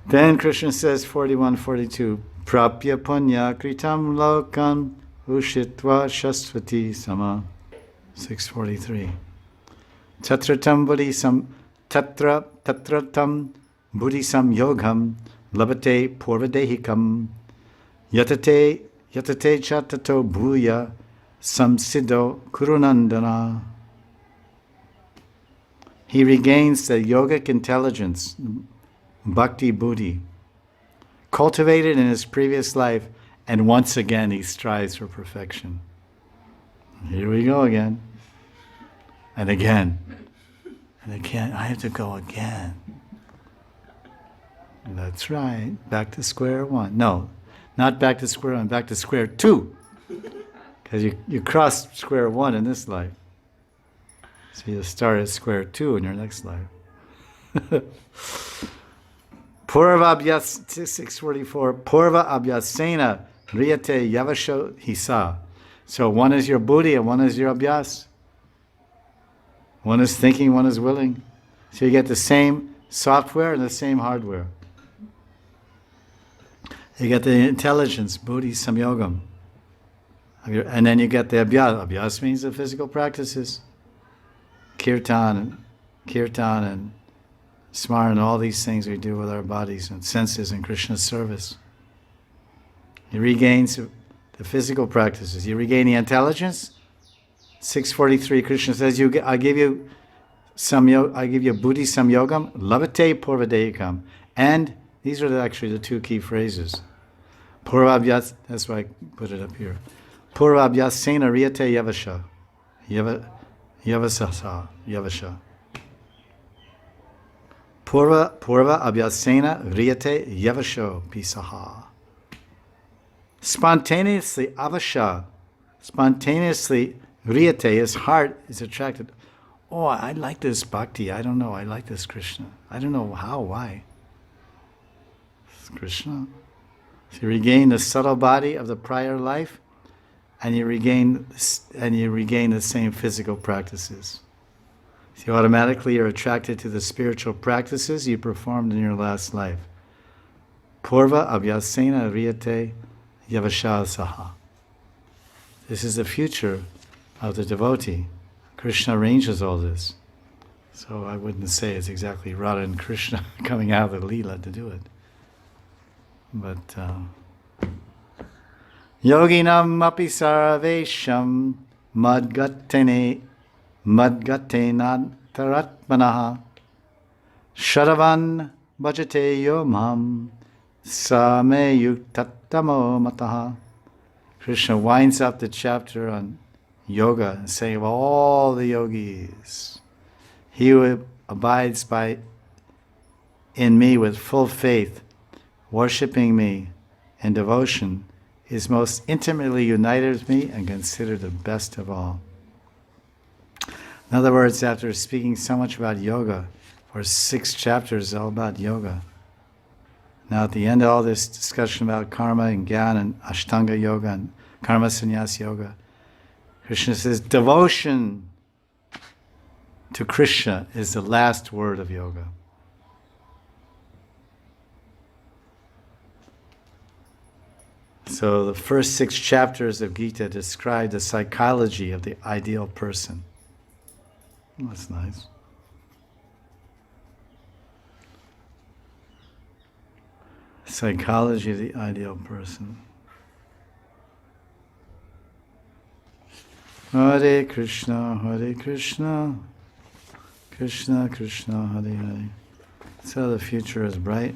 Then Krishna says, 41, 42, Prapya punya kritam lokam ushitva shasvati sama. 643. Tatratam buddhisam yogam labate purvadehikam yatate chatato bhuya samsiddho kurunandana. He regains the yogic intelligence, bhakti buddhi, cultivated in his previous life, and once again he strives for perfection. Here we go again. And again. And again. I have to go again. That's right. Back to square one. No, not back to square one, back to square two. Because you cross square one in this life. So you'll start at square two in your next life. Purva abhyas 644. Purva abhyasena riyate yavasho hisa. So one is your buddhi and one is your abhyas. One is thinking, one is willing. So you get the same software and the same hardware. You get the intelligence, buddhi samyogam. And then you get the abhyas. Abhyas means the physical practices. Kirtan and smarana, all these things we do with our bodies and senses in Krishna's service. He regains the physical practices. You regain the intelligence. 643, Krishna says, I give you buddhi samyogam, labate purvadehikam. And these are actually the two key phrases. Purvabhyas, that's why I put it up here. Purvabhyasena riyate yavasha. Yavasha. Purva abhyasena riyate yavasho pisaha. Spontaneously riyate, his heart is attracted. Oh, I like this bhakti. I don't know. I like this Krishna. I don't know how, why. It's Krishna. So you regain the subtle body of the prior life, and you regain the same physical practices. So automatically you're attracted to the spiritual practices you performed in your last life. Purva abhyasena riyate yavashasaha. This is the future of the devotee. Krishna arranges all this. So I wouldn't say it's exactly Radha and Krishna coming out of the lila to do it. But yoginam api sarvesham madgatena taratmanaha sharavan bhajate yomam same yuktatamo mataha. Krishna winds up the chapter on yoga and saying of all the yogis, he who abides in me with full faith, worshipping me in devotion, is most intimately united with me and considered the best of all. In other words, after speaking so much about yoga, for 6 chapters all about yoga, now at the end of all this discussion about karma and jnana and ashtanga yoga and karma sannyas yoga, Krishna says devotion to Krishna is the last word of yoga. So the first 6 chapters of Gita describe the psychology of the ideal person. Well, that's nice. Psychology of the ideal person. Hare Krishna, Krishna Krishna, Hare Hare. So the future is bright.